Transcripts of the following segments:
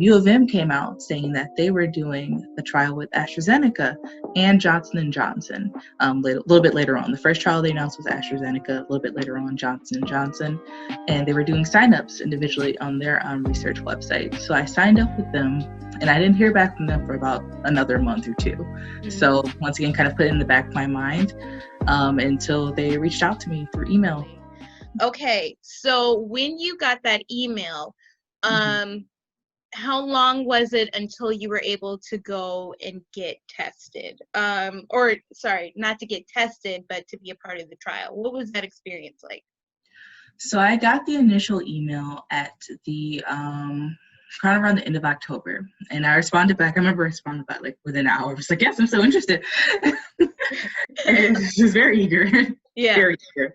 U of M came out saying that they were doing a trial with AstraZeneca and Johnson & Johnson. A little bit later on. The first trial they announced was AstraZeneca, a little bit later on Johnson & Johnson, and they were doing signups individually on their research website. So I signed up with them, and I didn't hear back from them for about another month or two. Mm-hmm. So once again, kind of put it in the back of my mind until they reached out to me through email. Okay, so when you got that email, how long was it until you were able to go and get tested? Or sorry, not to get tested, but to be a part of the trial. What was that experience like? So I got the initial email at the kind of around the end of October, and I responded back. I remember responding back like within an hour. I was like, yes, I'm so interested. And she was very eager. Yeah. Very eager.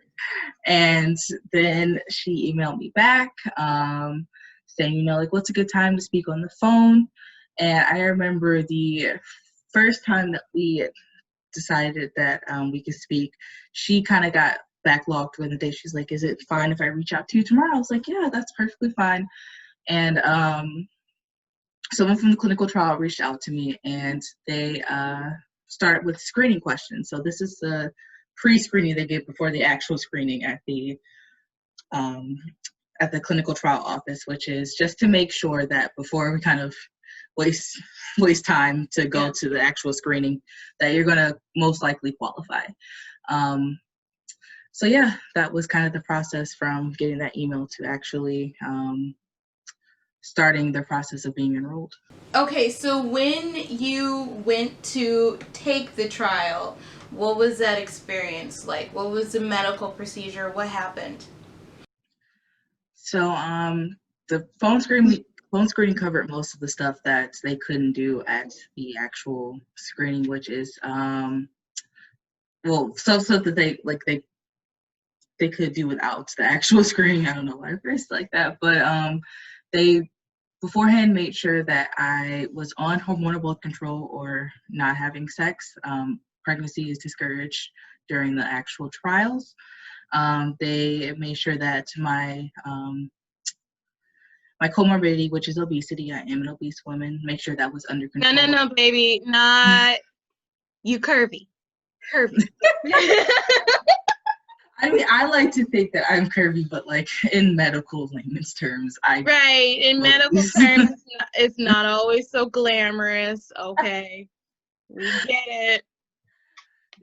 And then she emailed me back saying, like, what's a good time to speak on the phone? And I remember the first time that we decided that we could speak, she kind of got backlogged during the day. She's like, is it fine if I reach out to you tomorrow? I was like, yeah, that's perfectly fine. And someone from the clinical trial reached out to me, and they started with screening questions. So this is the pre-screening they did before the actual screening at the clinical trial office, which is just to make sure that before we kind of waste time to go to the actual screening, that you're going to most likely qualify. So yeah, that was kind of the process from getting that email to actually starting the process of being enrolled. Okay, so when you went to take the trial, what was that experience like? What was the medical procedure? What happened? So the phone screening covered most of the stuff that they couldn't do at the actual screening, which is stuff that they could do without the actual screening. I don't know why I phrased like that, but they beforehand made sure that I was on hormonal birth control or not having sex. Pregnancy is discouraged during the actual trials. They made sure that my comorbidity, which is obesity, I am an obese woman, make sure that was under control. No, baby, not you curvy. I mean, I like to think that I'm curvy, but like in medical layman's terms, in medical terms, it's not always so glamorous. Okay, we get it.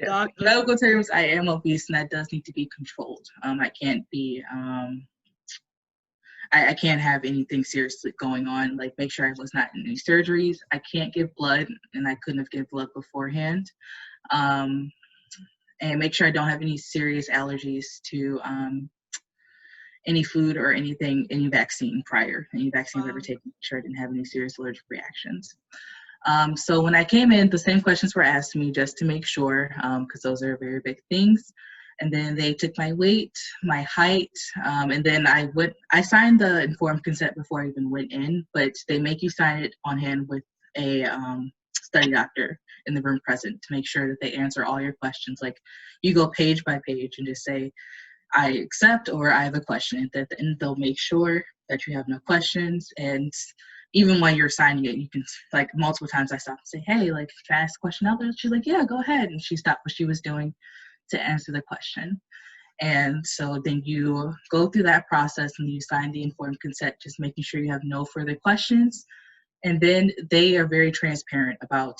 Yes, in medical terms, I am obese, and that does need to be controlled. I can't be. I can't have anything seriously going on. Like, make sure I was not in any surgeries. I can't give blood, and I couldn't have given blood beforehand. And make sure I don't have any serious allergies to any food or anything, any vaccine prior. Any vaccines I've ever taken, make sure I didn't have any serious allergic reactions. So when I came in, the same questions were asked me just to make sure, because those are very big things. And then they took my weight, my height, and then I signed the informed consent before I even went in, but they make you sign it on hand with a study doctor in the room present to make sure that they answer all your questions. Like, you go page by page and just say, I accept, or I have a question. And at the end, they'll make sure that you have no questions. And even when you're signing it, you can, like, multiple times I stopped and say, hey, like, can I ask a question out there? She's like, yeah, go ahead. And she stopped what she was doing to answer the question. And so then you go through that process and you sign the informed consent, just making sure you have no further questions. And then they are very transparent about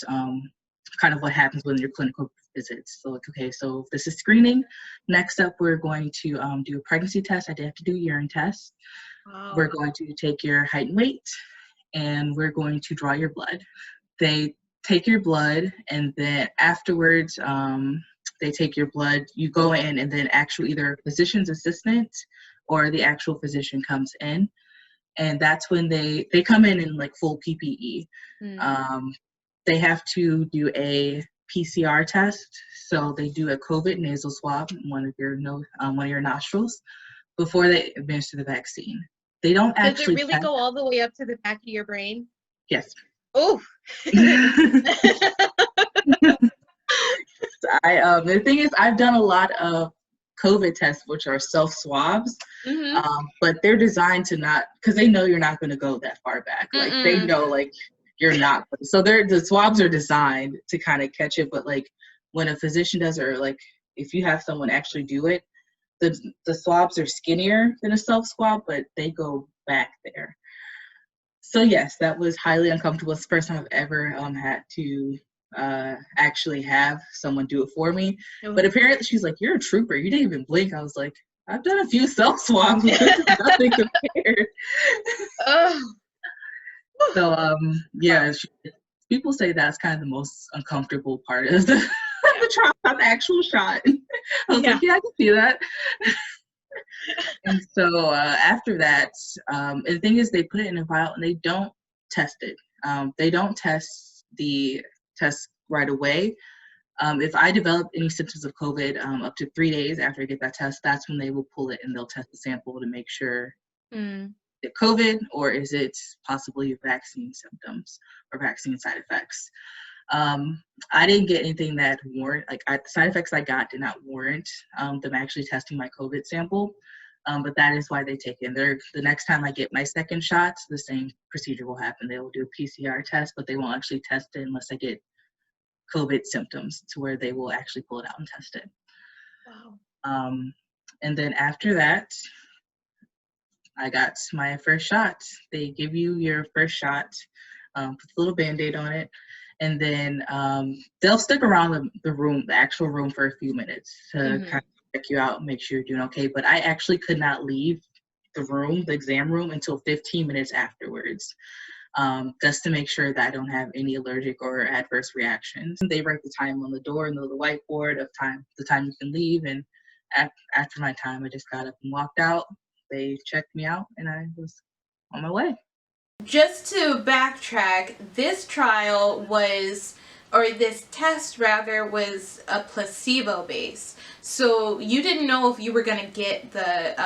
kind of what happens with your clinical visits. So, like, okay, so this is screening. Next up, we're going to do a pregnancy test. I did have to do a urine test. Wow. We're going to take your height and weight, and we're going to draw your blood. They take your blood, and then afterwards, they take your blood. You go in, and then actually either a physician's assistant or the actual physician comes in. And that's when they come in like full PPE. They have to do a PCR test. So they do a COVID nasal swab in one of your nostrils before they administer the vaccine. They don't actually. Does it really go all the way up to the back of your brain? Yes. Oh. The thing is, I've done a lot of COVID tests, which are self swabs, Mm-hmm. but they're designed to not, because they know you're not going to go that far back. Like they know, like you're not. So the swabs are designed to kind of catch it. But like when a physician does it, or like if you have someone actually do it, the swabs are skinnier than a self swab, but they go back there. So yes, that was highly uncomfortable. It's the first time I've ever had to actually have someone do it for me. But apparently she's like, "You're a trooper. You didn't even blink." I was like, "I've done a few self swabs, but this is nothing compared." So yeah, people say that's kind of the most uncomfortable part of the trial, not the actual shot. I was like, "Yeah, I can see that." And so after that, and the thing is, they put it in a vial and they don't test it. They don't test the test right away. If I develop any symptoms of COVID up to 3 days after I get that test, that's when they will pull it and they'll test the sample to make sure is it COVID or is it possibly vaccine symptoms or vaccine side effects. I didn't get anything that the side effects I got did not warrant them actually testing my COVID sample. But that is why they take it. The next time I get my second shot, the same procedure will happen. They will do a PCR test, but they won't actually test it unless I get COVID symptoms, to where they will actually pull it out and test it. Wow. And then after that, I got my first shot. They give you your first shot, put a little Band-Aid on it, and then they'll stick around the actual room for a few minutes to kind of check you out and make sure you're doing okay. But I actually could not leave the exam room, until 15 minutes afterwards, just to make sure that I don't have any allergic or adverse reactions. They write the time on the door and the little whiteboard of the time you can leave. And after my time, I just got up and walked out. They checked me out and I was on my way. Just to backtrack, this test rather, was a placebo base. So you didn't know if you were going to get the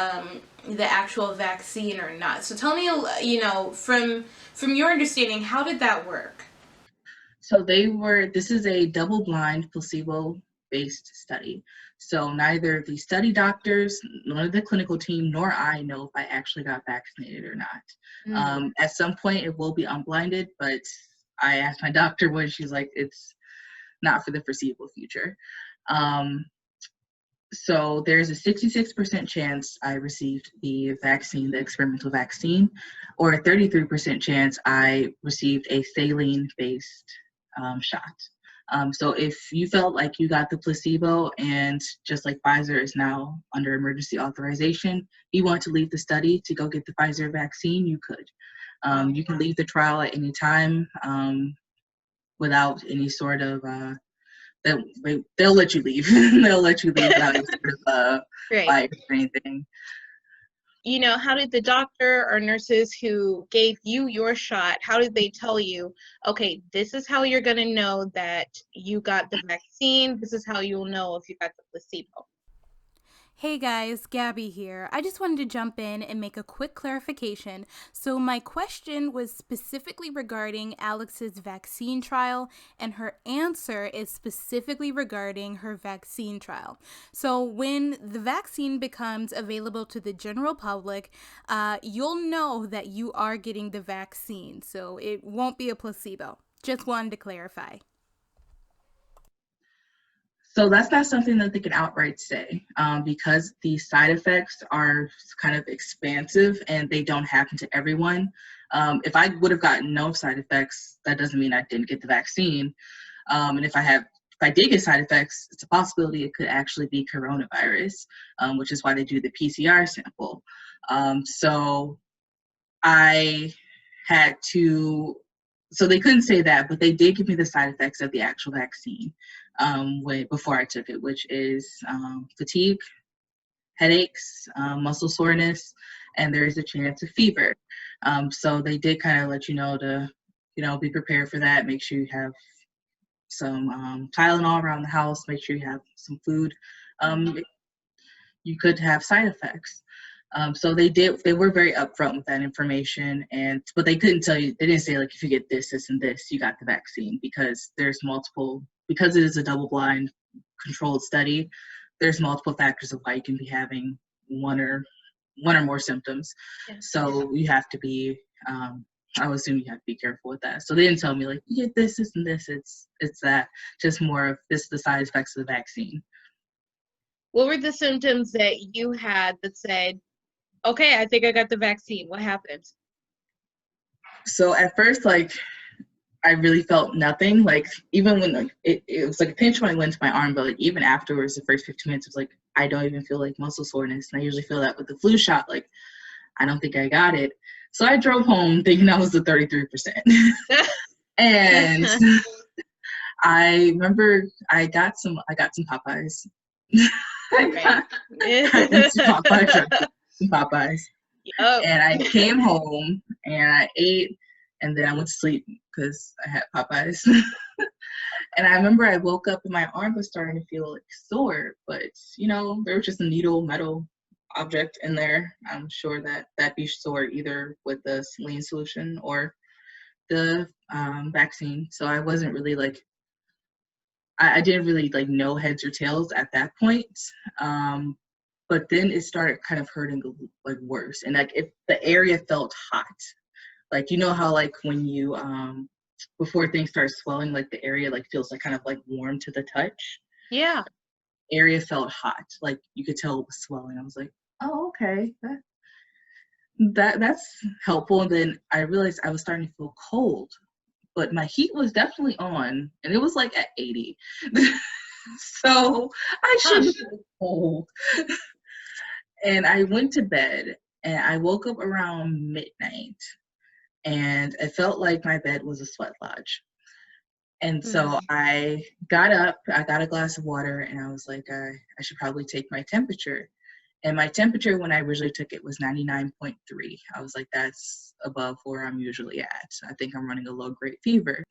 actual vaccine or not. So tell me, from your understanding, how did that work? So this is a double-blind placebo-based study. So neither the study doctors, nor the clinical team, nor I know if I actually got vaccinated or not. At some point it will be unblinded, but I asked my doctor when, she's like, it's not for the foreseeable future. So there's a 66% chance I received the vaccine, the experimental vaccine, or a 33% chance I received a saline-based shot. So if you felt like you got the placebo, and just like Pfizer is now under emergency authorization, if you want to leave the study to go get the Pfizer vaccine, you could. You can leave the trial at any time without any sort of they'll let you leave. They'll let you leave without any sort of bias or anything. How did the doctor or nurses who gave you your shot, how did they tell you, okay, this is how you're going to know that you got the vaccine, this is how you'll know if you got the placebo? Hey guys, Gabby here. I just wanted to jump in and make a quick clarification. So my question was specifically regarding Alex's vaccine trial, and her answer is specifically regarding her vaccine trial. So when the vaccine becomes available to the general public, you'll know that you are getting the vaccine. So it won't be a placebo. Just wanted to clarify. So that's not something that they can outright say, because the side effects are kind of expansive and they don't happen to everyone. If I would have gotten no side effects, that doesn't mean I didn't get the vaccine. And if I did get side effects, it's a possibility it could actually be coronavirus, which is why they do the PCR sample. So they couldn't say that, but they did give me the side effects of the actual vaccine before I took it, which is fatigue, headaches, muscle soreness, and there is a chance of fever. So they did kind of let you know to, be prepared for that. Make sure you have some Tylenol around the house. Make sure you have some food. You could have side effects. So they were very upfront with that information, but they couldn't tell you, they didn't say like, if you get this, this, and this, you got the vaccine, because there's multiple, because it is a double-blind controlled study, there's multiple factors of why you can be having one or more symptoms. Yeah. So you have to be, I would assume you have to be careful with that. So they didn't tell me like, you get this, and this. It's that. Just more of this, the side effects of the vaccine. What were the symptoms that you had that said, okay, I think I got the vaccine? What happened? So at first, like, I really felt nothing. Like, even when like it was like a pinch when I went to my arm, but like even afterwards, the first 15 minutes, it was like, I don't even feel like muscle soreness. And I usually feel that with the flu shot. Like, I don't think I got it. So I drove home thinking I was the 33%. And I remember I got some Popeyes. I went to Popeyes. Yep. And I came home and I ate, and then I went to sleep because I had Popeyes. And I remember I woke up and my arm was starting to feel like sore, but there was just a metal object in there. I'm sure that'd be sore either with the saline solution or the vaccine. So I wasn't really like, I didn't really like know heads or tails at that point. But then it started kind of hurting like worse. And like if the area felt hot, like, how like when you, before things start swelling, like the area like feels like kind of like warm to the touch. Yeah. Area felt hot. Like you could tell it was swelling. I was like, oh, okay. That's helpful. And then I realized I was starting to feel cold, but my heat was definitely on and it was like at 80. So I shouldn't feel cold. And I went to bed and I woke up around midnight and it felt like my bed was a sweat lodge. And so I got up, I got a glass of water, and I was like, I should probably take my temperature. And my temperature when I originally took it was 99.3. I was like, that's above where I'm usually at. I think I'm running a low-grade fever.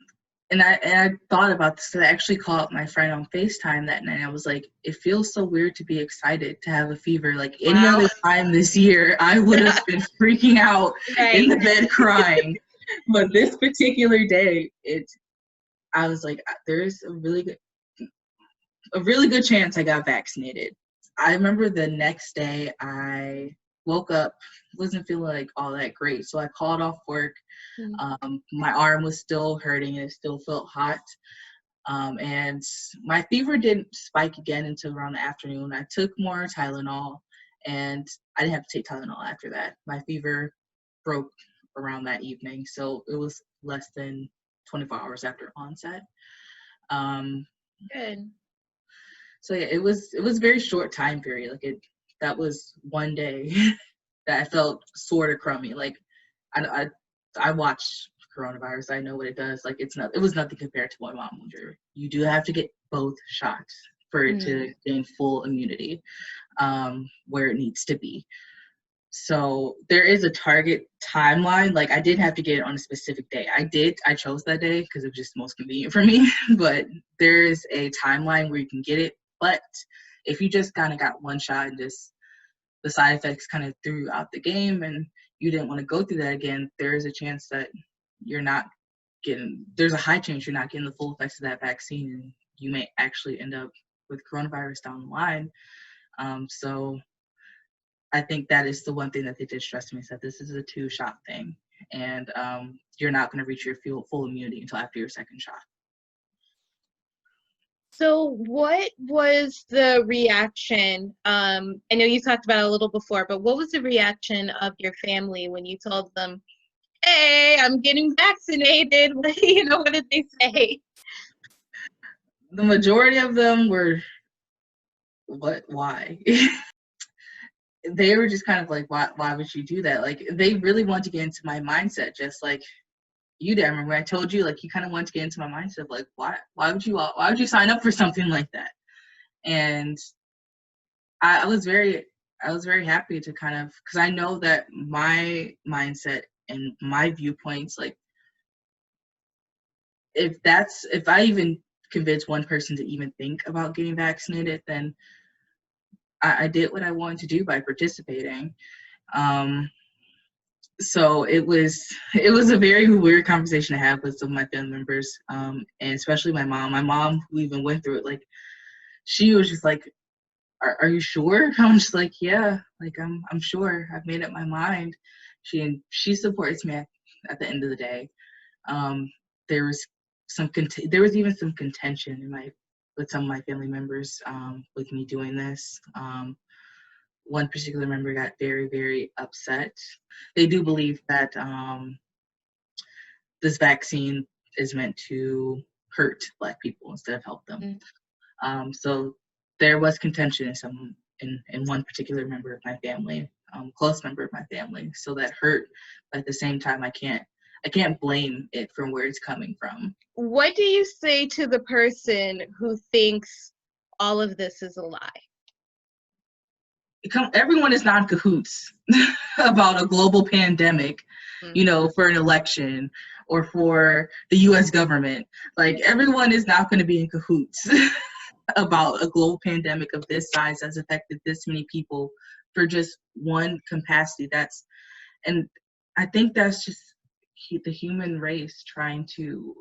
And I thought about this because I actually called my friend on FaceTime that night. I was like, it feels so weird to be excited to have a fever. Like any other time this year, I would have been freaking out in the bed crying. But this particular day, I was like, there's a really good chance I got vaccinated. I remember the next day I woke up, wasn't feeling like all that great. So I called off work. My arm was still hurting and it still felt hot. And my fever didn't spike again until around the afternoon. I took more Tylenol and I didn't have to take Tylenol after that. My fever broke around that evening. So it was less than 24 hours after onset. Good. So yeah, it was a very short time period. Like that was one day that I felt sort of crummy. Like I watched coronavirus. I know what it does. Like it was nothing compared to what mom went through. You do have to get both shots for it to gain full immunity, where it needs to be. So there is a target timeline. Like I did have to get it on a specific day. I chose that day because it was just most convenient for me. But there is a timeline where you can get it. But if you just kind of got one shot and just the side effects kind of threw out the game and you didn't want to go through that again, there is a chance that there's a high chance you're not getting the full effects of that vaccine and you may actually end up with coronavirus down the line. So I think that is the one thing that they did stress to me, said this is a 2-shot thing and you're not going to reach your full immunity until after your second shot. So what was the reaction? I know you talked about it a little before, but what was the reaction of your family when you told them, hey, I'm getting vaccinated? What did they say? The majority of them were, why? They were just kind of like, why would you do that? Like, they really want to get into my mindset, just like you did. I remember I told you, like, you kind of want to get into my mindset, like, why would you sign up for something like that? And I was very happy to kind of, because I know that my mindset and my viewpoints, like, if I even convince one person to even think about getting vaccinated, then I did what I wanted to do by participating. So it was a very weird conversation to have with some of my family members, and especially my mom. My mom, who even went through it, like, she was just like, are you sure? I'm just like, yeah, like I'm sure. I've made up my mind. She supports me at the end of the day. Um, there was there was even some contention in my with some of my family members with me doing this. One particular member got very, very upset. They do believe that this vaccine is meant to hurt Black people instead of help them. So there was contention in one particular member of my family, close member of my family. So that hurt, but at the same time, I can't blame it from where it's coming from. What do you say to the person who thinks all of this is a lie? Everyone is not in cahoots about a global pandemic, for an election or for the U.S. government. Like, everyone is not going to be in cahoots about a global pandemic of this size that's affected this many people for just one capacity. And I think that's just the human race trying to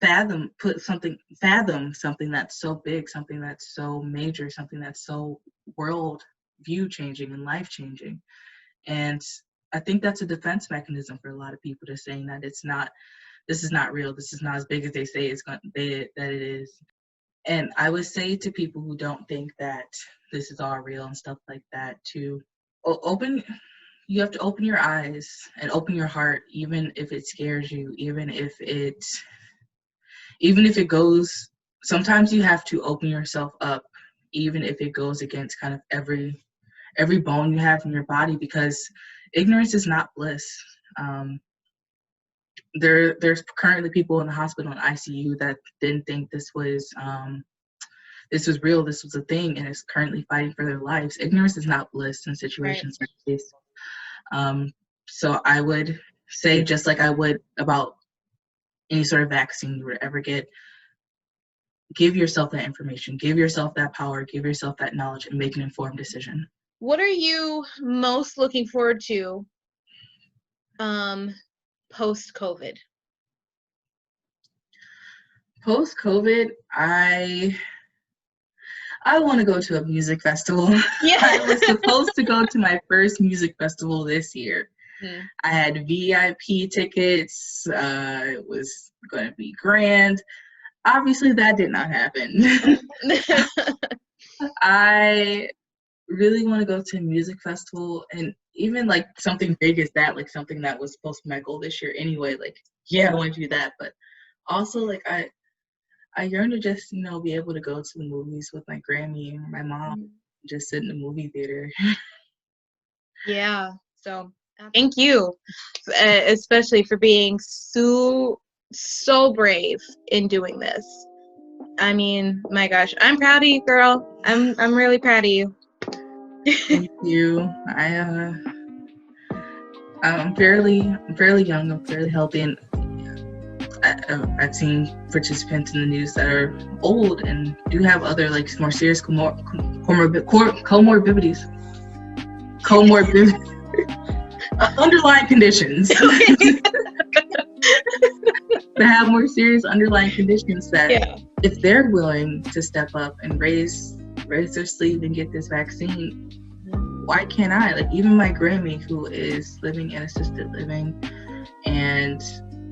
fathom something that's so big, something that's so major, something that's so world view changing and life changing. And I think that's a defense mechanism for a lot of people to saying that this is not real, this is not as big as they say that it is. And I would say to people who don't think that this is all real and stuff like that, to you have to open your eyes and open your heart, even if it scares you, even if it goes, sometimes you have to open yourself up, even if it goes against kind of every bone you have in your body, because ignorance is not bliss. There's currently people in the hospital in ICU that didn't think this was real, this was a thing, and is currently fighting for their lives. Ignorance is not bliss in situations like this. So I would say, just like I would about any sort of vaccine you would ever get, give yourself that information, give yourself that power, give yourself that knowledge, and make an informed decision. What are you most looking forward to post-COVID? Post-COVID, I want to go to a music festival. Yeah. I was supposed to go to my first music festival this year. I had VIP tickets. It was going to be grand. Obviously, that did not happen. I really want to go to a music festival, and even like something big as that, like something that was supposed to be my goal this year anyway. Like, yeah, I want to do that, but also like I yearn to just, be able to go to the movies with my Grammy or my mom, just sit in the movie theater. Yeah. So thank you, especially for being so brave in doing this. I mean, my gosh, I'm proud of you, girl. I'm really proud of you. Thank you. I'm fairly young. I'm fairly healthy, and I've seen participants in the news that are old and do have other like more serious comorbidities, underlying conditions. That have more serious underlying conditions that if they're willing to step up and raise their sleeve and get this vaccine, why can't I? Like, even my Grammy, who is living in assisted living and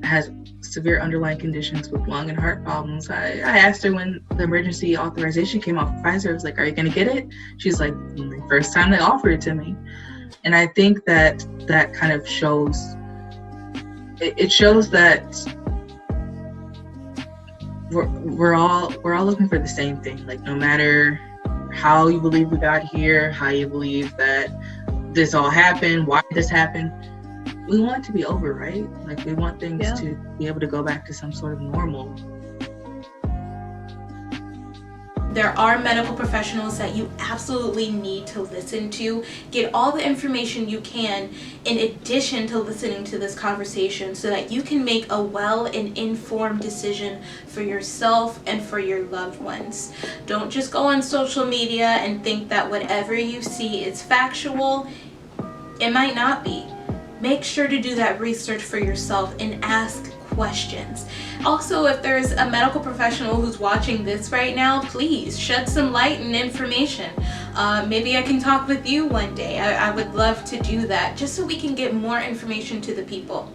has severe underlying conditions with lung and heart problems, I asked her when the emergency authorization came off of Pfizer, I was like, are you going to get it? She's like, the first time they offered it to me. And I think that kind of shows, it shows that we're all looking for the same thing. Like, no matter how you believe we got here, how you believe that this all happened, why this happened, we want it to be over, right? Like, we want things to be able to go back to some sort of normal. There are medical professionals that you absolutely need to listen to. Get all the information you can in addition to listening to this conversation so that you can make a well and informed decision for yourself and for your loved ones. Don't just go on social media and think that whatever you see is factual. It might not be. Make sure to do that research for yourself and ask questions. Also, if there's a medical professional who's watching this right now, please shed some light and information. Maybe I can talk with you one day. I would love to do that just so we can get more information to the people.